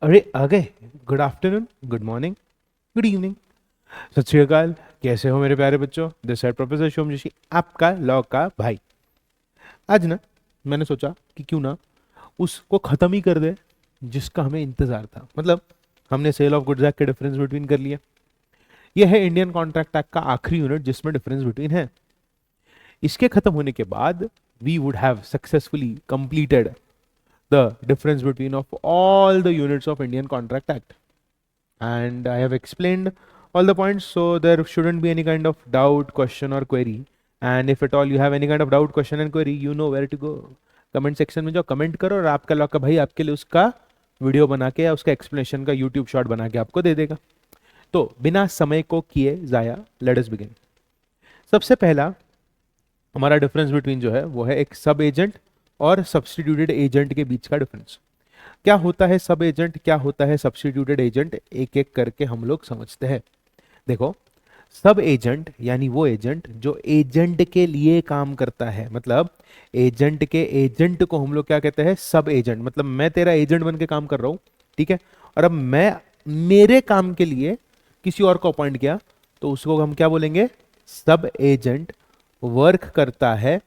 अरे आ गए। Good afternoon, good morning, good evening, सत श्री अकाल। कैसे हो मेरे प्यारे बच्चों? This side professor Shivam Joshi, आपका लॉ का भाई। आज ना मैंने सोचा कि क्यों ना उसको ख़त्म ही कर दे जिसका हमें इंतज़ार था। मतलब हमने सेल ऑफ गुड्स एक्ट के डिफरेंस बिटवीन कर लिया। यह है इंडियन कॉन्ट्रैक्ट एक्ट का आखिरी यूनिट जिसमें डिफरेंस बिटवीन है। इसके खत्म होने के बाद we would have successfully completed the difference between of all the units of Indian Contract Act. And I have explained all the points, so there shouldn't be any kind of doubt, question, or query. And if at all you have any kind of doubt, question, and query, you know where to go. Comment section में जाओ, comment करो और आपका law का भाई आपके लिए उसका वीडियो बना के या उसका एक्सप्लेनेशन का यूट्यूब शॉर्ट बना के आपको दे देगा। तो बिना समय को किए जाया, लेट अस बिगिन। सबसे पहला हमारा डिफरेंस बिटवीन जो है वो है एक सब एजेंट और सब्सटीट्यूटेड एजेंट के बीच का डिफरेंस। क्या होता है सब एजेंट, क्या होता है सब्सटीट्यूटेड एजेंट, एक एक करके हम लोग समझते हैं। देखो, सब एजेंट यानी वो एजेंट जो एजेंट के लिए काम करता है। मतलब एजेंट के एजेंट को हम लोग क्या कहते हैं? सब एजेंट। मतलब मैं तेरा एजेंट बन के काम कर रहा हूं, ठीक है, और अब मैं मेरे काम के लिए किसी और को अपॉइंट किया तो उसको हम क्या बोलेंगे? सब एजेंट वर्क करता है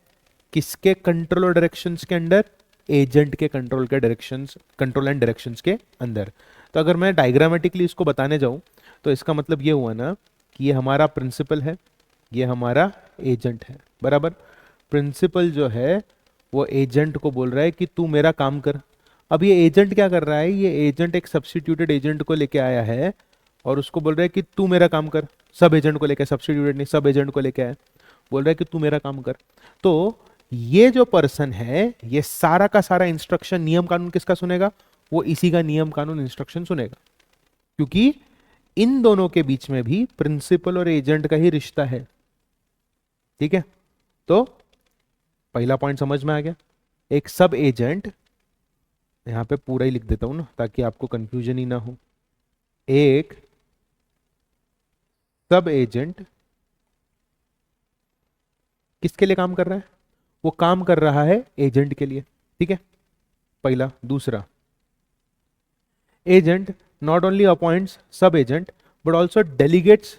किसके कंट्रोल और डायरेक्शंस के अंडर? एजेंट के कंट्रोल के डायरेक्शंस, कंट्रोल एंड डायरेक्शंस के अंदर। तो अगर मैं डायग्रामेटिकली इसको बताने जाऊं तो इसका मतलब ये हुआ ना कि ये हमारा प्रिंसिपल है, ये हमारा एजेंट है, बराबर। प्रिंसिपल जो है वो एजेंट को बोल रहा है कि तू मेरा काम कर। अब ये एजेंट क्या कर रहा है? ये एजेंट एक सब्स्टिट्यूटेड एजेंट को लेके आया है और उसको बोल रहा है कि तू मेरा काम कर। सब एजेंट को लेके, सब्स्टिट्यूटेड नहीं, सब एजेंट को लेके आया, बोल रहा है कि तू मेरा काम कर। तो ये जो पर्सन है ये सारा का सारा इंस्ट्रक्शन, नियम कानून किसका सुनेगा? वो इसी का नियम कानून इंस्ट्रक्शन सुनेगा, क्योंकि इन दोनों के बीच में भी प्रिंसिपल और एजेंट का ही रिश्ता है। ठीक है, तो पहला पॉइंट समझ में आ गया। एक सब एजेंट, यहां पे पूरा ही लिख देता हूं ना ताकि आपको कंफ्यूजन ही ना हो। एक सब एजेंट किसके लिए काम कर रहा है? वो काम कर रहा है एजेंट के लिए, ठीक है, पहला। दूसरा, एजेंट नॉट ओनली अपॉइंट्स सब agent but also delegates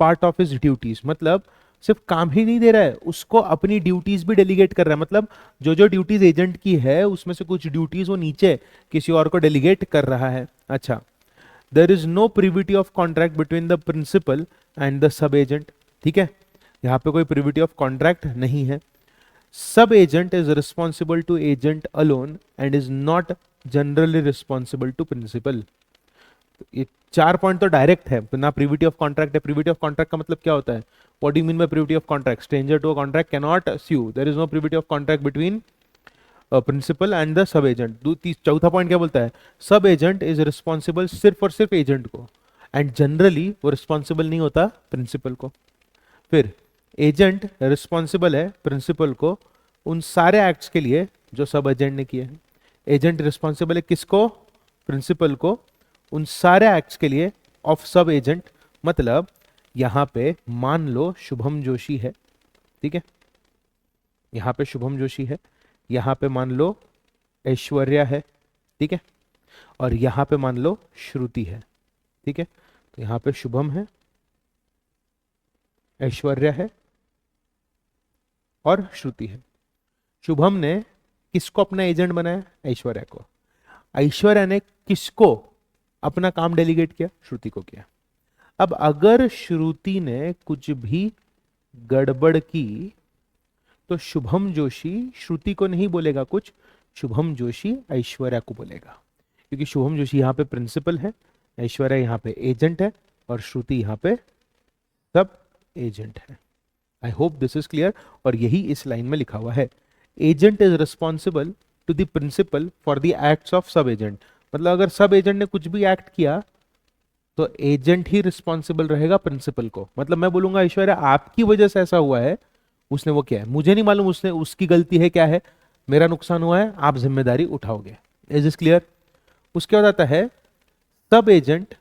part of his duties. मतलब सिर्फ काम ही नहीं दे रहा है, उसको अपनी ड्यूटीज भी डेलीगेट कर रहा है। मतलब जो जो ड्यूटीज एजेंट की है उसमें से कुछ ड्यूटीज वो नीचे किसी और को डेलीगेट कर रहा है। अच्छा, there is no privity of contract between the principal and the sub agent. ठीक है, यहां पे कोई प्रिविटी ऑफ कॉन्ट्रैक्ट नहीं है। Sub agent is responsible to agent alone and is not generally responsible to principal. ये चार पॉइंट तो डायरेक्ट है ना। प्रिविटी ऑफ कॉन्ट्रैक्ट है। प्रिविटी ऑफ कॉन्ट्रैक्ट का मतलब क्या होता है? What do you mean by privity of contract? Stranger to a contract can not sue. There is no privity of contract between principal and the sub agent. चौथा point क्या बोलता है? Sub agent is responsible सिर्फ और सिर्फ agent को, and generally वो responsible नहीं होता प्रिंसिपल को। फिर एजेंट रिस्पॉन्सिबल है प्रिंसिपल को उन सारे एक्ट्स के लिए जो सब एजेंट ने किए हैं। एजेंट रिस्पॉन्सिबल है किसको? प्रिंसिपल को उन सारे एक्ट्स के लिए ऑफ सब एजेंट। मतलब यहां पे मान लो शुभम जोशी है, ठीक है, यहां पे शुभम जोशी है, यहां पे मान लो ऐश्वर्या है, ठीक है, और यहां पे मान लो श्रुति है, ठीक है। तो यहां पे शुभम है, ऐश्वर्या है और श्रुति है। शुभम ने किसको अपना एजेंट बनाया? ऐश्वर्या को। ऐश्वर्या ने किसको अपना काम डेलीगेट किया? श्रुति को किया। अब अगर श्रुति ने कुछ भी गड़बड़ की तो शुभम जोशी श्रुति को नहीं बोलेगा कुछ, शुभम जोशी ऐश्वर्या को बोलेगा, क्योंकि शुभम जोशी यहां पे प्रिंसिपल है, ऐश्वर्या यहां पे एजेंट है और श्रुति यहां पे सब एजेंट है। I hope this is clear. और यही इस लाइन में लिखा हुआ है, agent is responsible to the principal for the acts of sub agent. मतलब अगर सब एजेंट ने कुछ भी एक्ट किया तो एजेंट ही रिस्पॉन्सिबल रहेगा प्रिंसिपल को। मतलब मैं बोलूंगा ऐश्वर्या आपकी वजह से ऐसा हुआ है, उसने वो किया है, मुझे नहीं मालूम उसने, उसकी गलती है क्या है, मेरा नुकसान हुआ है, आप जिम्मेदारी उठाओगे। Is this clear? उसके बाद आता है सब एजेंट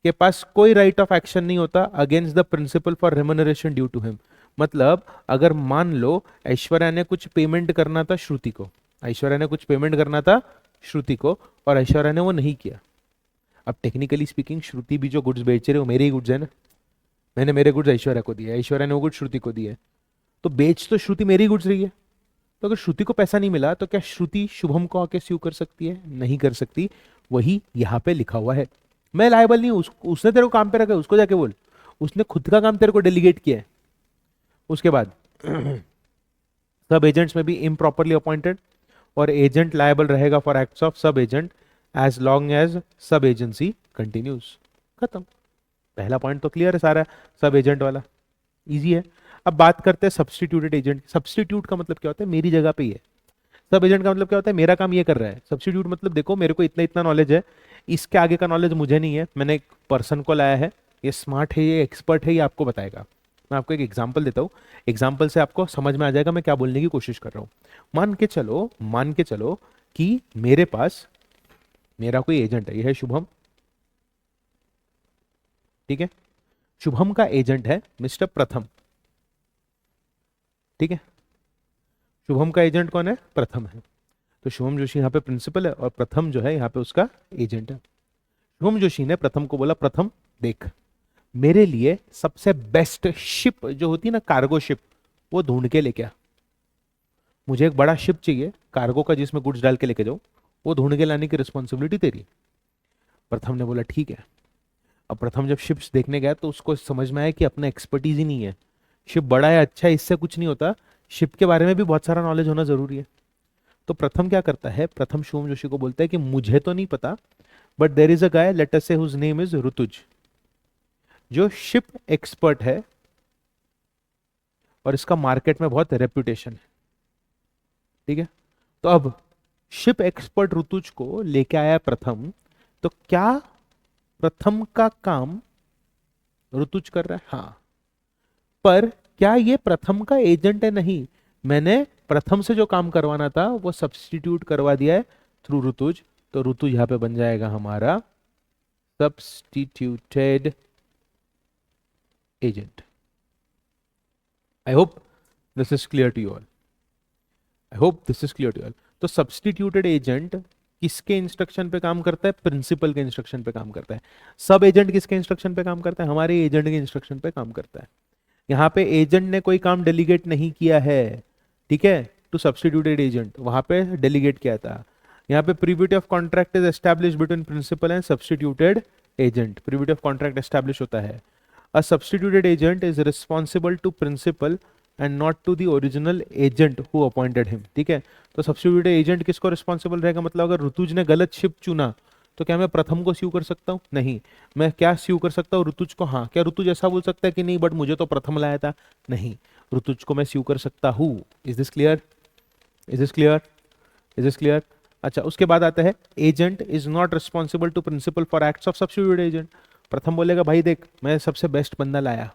के पास कोई राइट ऑफ एक्शन नहीं होता against the principal for remuneration due to him. मतलब अगर मान लो ऐश्वर्या ने कुछ पेमेंट करना था श्रुति को, ऐश्वर्या ने कुछ पेमेंट करना था श्रुति को और ऐश्वर्या ने वो नहीं किया, अब टेक्निकली स्पीकिंग श्रुति भी जो गुड्स बेच रहे हो मेरे ही गुड्स है ना, मैंने मेरे गुड्स ऐश्वर्या को दिया, ऐश्वर्या ने वो गुड्स श्रुति को दिए, तो बेच तो श्रुति मेरी गुड्स रही है। तो अगर श्रुति को पैसा नहीं मिला तो क्या श्रुति शुभम को आके स्यू कर सकती है? नहीं कर सकती। वही यहाँ पे लिखा हुआ है। मैं लायबल नहीं हूं, उसने तेरे को काम पे रखा है, उसको जाके बोल, उसने खुद का काम तेरे को डेलीगेट किया है। उसके बाद सब एजेंट्स में भी इम्प्रॉपरली अपॉइंटेड, और एजेंट लायबल रहेगा for acts of sub agent as long as सब एजेंसी कंटिन्यूज। खत्म। पहला पॉइंट तो क्लियर है सारा, सब एजेंट वाला इजी है। अब बात करते हैं सब्सटीट्यूटेड एजेंट। सब्सटीट्यूट का मतलब क्या होता है? मेरी जगह पे ही है। सब एजेंट का मतलब क्या होता है? मेरा काम ये कर रहा है। सब्सटीट्यूट मतलब देखो मेरे को इतना इतना नॉलेज है, इसके आगे का नॉलेज मुझे नहीं है, मैंने एक पर्सन को लाया है, ये स्मार्ट है, ये एक्सपर्ट है, ये आपको बताएगा। मैं आपको एक एग्जांपल देता हूँ, एग्जांपल से आपको समझ में आ जाएगा मैं क्या बोलने की कोशिश कर रहा हूँ। मान के चलो कि मेरे पास मेरा कोई एजेंट है, ये है शुभम, ठीक है। शुभम का एजेंट है मिस्टर प्रथम, ठीक है। शुभम का एजेंट कौन है? प्रथम है। तो शुभम जोशी यहाँ पे प्रिंसिपल है और प्रथम जो है यहाँ पे उसका एजेंट है। शुभम जोशी ने प्रथम को बोला, प्रथम देख मेरे लिए सबसे बेस्ट शिप जो होती है ना, कार्गो शिप, वो ढूंढ के लेके आ। मुझे एक बड़ा शिप चाहिए कार्गो का जिसमें गुड्स डाल के लेके जाओ, वो ढूंढ के लाने की रिस्पॉन्सिबिलिटी तेरी। प्रथम ने बोला ठीक है। अब प्रथम जब शिप्स देखने गया तो उसको समझ में आया कि अपना एक्सपर्टीज ही नहीं है। शिप बड़ा है, अच्छा है, इससे कुछ नहीं होता, शिप के बारे में भी बहुत सारा नॉलेज होना जरूरी है। तो प्रथम क्या करता है? प्रथम शुभम जोशी को बोलता है कि मुझे तो नहीं पता, but there is a guy, let us say whose name is Rituj, जो शिप एक्सपर्ट है और इसका मार्केट में बहुत रेपुटेशन है, ठीक है। तो अब शिप एक्सपर्ट ऋतुज को लेके आया प्रथम, तो क्या प्रथम का काम ऋतुज कर रहा है? हाँ। पर क्या ये प्रथम का एजेंट है? नहीं। मैंने प्रथम से जो काम करवाना था वो सब्स्टिट्यूट करवा दिया है थ्रू ऋतुज, तो ऋतुज यहां पे बन जाएगा हमारा substituted agent. I hope this is clear to you all. I hope this is clear to all. तो सब्स्टिट्यूटेड एजेंट किसके इंस्ट्रक्शन पे काम करता है? प्रिंसिपल के इंस्ट्रक्शन पे काम करता है। सब एजेंट किसके इंस्ट्रक्शन पे काम करता है? हमारे एजेंट के इंस्ट्रक्शन पे काम करता है। यहाँ पे एजेंट ने कोई काम डेलीगेट नहीं किया है, ठीक है, टू सब्स्टिट्यूटेड एजेंट, वहां पे डेलीगेट किया था। यहाँ पे privity of contract is establish between principal and substituted agent. Privity of contract establish होता है। A substituted agent is responsible to principal and not to the original agent who appointed him, ठीक है। तो substituted agent किसको responsible रहेगा? मतलब अगर ऋतुज ने गलत शिप चुना तो क्या मैं प्रथम को स्यू कर सकता हूँ? नहीं। मैं क्या स्यू कर सकता हूँ? ऋतुज को। हाँ। क्या ऋतुज ऐसा बोल सकता है कि नहीं बट मुझे तो प्रथम लाया था? नहीं। ऋतुज को मैं स्यू कर सकता हूँ। Is this clear? Is this clear? Is this clear? अच्छा, उसके बाद आता है agent is not responsible to principal for acts of substituted agent. प्रथम बोलेगा भाई देख मैं सबसे बेस्ट बंदा लाया,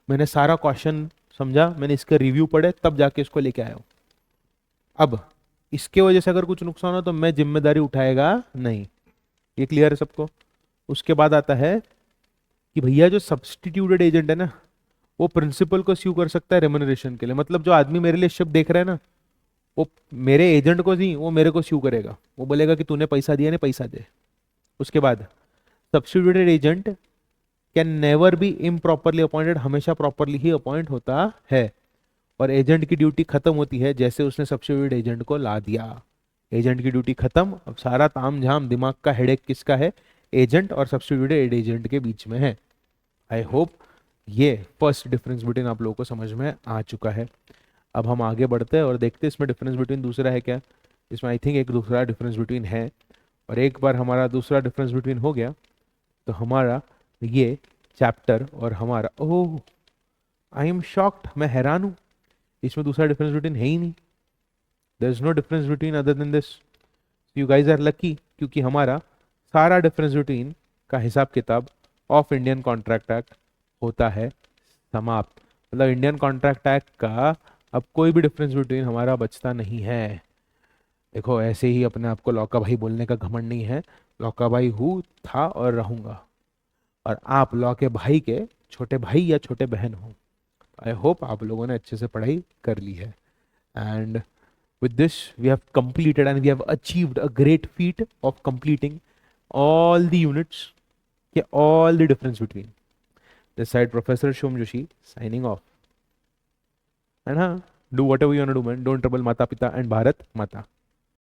मैंने सारा क्वेश्चन समझा, मैंने इसके रिव्यू पढ़े, तब जाके इसको लेके आया हूं। अब इसके वजह से अगर कुछ नुकसान हो तो मैं जिम्मेदारी उठाएगा नहीं। ये क्लियर है सबको? उसके बाद आता है कि भैया जो सब्स्टिट्यूटेड एजेंट है ना, वो प्रिंसिपल को स्यू कर सकता है रेम्युनरेशन के लिए। मतलब जो आदमी मेरे लिए शिप देख रहा है ना, वो मेरे एजेंट को नहीं, वो मेरे को स्यू करेगा। वो बोलेगा कि तूने पैसा दिया नहीं, पैसा दे। उसके बाद substituted agent can never be improperly appointed, हमेशा प्रॉपरली ही अपॉइंट होता है। और एजेंट की ड्यूटी खत्म होती है जैसे उसने सब्स्टिट्यूटेड एजेंट को ला दिया। एजेंट की ड्यूटी खत्म, अब सारा ताम झाम दिमाग का हेडेक किसका है? एजेंट और सब्स्टिट्यूटेड एजेंट के बीच में है। आई होप ये फर्स्ट डिफरेंस बिटवीन आप लोगों को समझ में आ चुका है। अब हम आगे बढ़ते हैं और देखते हैं इसमें डिफरेंस बिटवीन दूसरा है क्या। इसमें आई थिंक एक दूसरा डिफरेंस बिटवीन है, और एक बार हमारा दूसरा डिफरेंस बिटवीन हो गया तो हमारा ये चैप्टर और हमारा, ओह आई एम शॉक्ड, मैं हैरान हूँ, इसमें दूसरा डिफरेंस बिटवीन है ही नहीं। There is no difference between other than this. You guys are lucky, क्योंकि हमारा सारा डिफरेंस बिटवीन का हिसाब किताब ऑफ इंडियन कॉन्ट्रैक्ट एक्ट होता है समाप्त। मतलब इंडियन कॉन्ट्रैक्ट एक्ट का अब कोई भी डिफरेंस बिटवीन हमारा बचता नहीं है। देखो ऐसे ही अपने आप को लौका भाई बोलने का घमंड नहीं है, लौका भाई हूँ, था और रहूंगा, और आप लॉ के भाई के छोटे भाई या छोटे बहन हो। आई होप आप लोगों ने अच्छे से पढ़ाई कर ली है। And with this we have completed and we have achieved a great feat of completing all the units, yeah, all the difference between. This side Professor Shom Joshi signing off. And हाँ, do whatever you want to do, man. Don't trouble Mata Pita and Bharat Mata.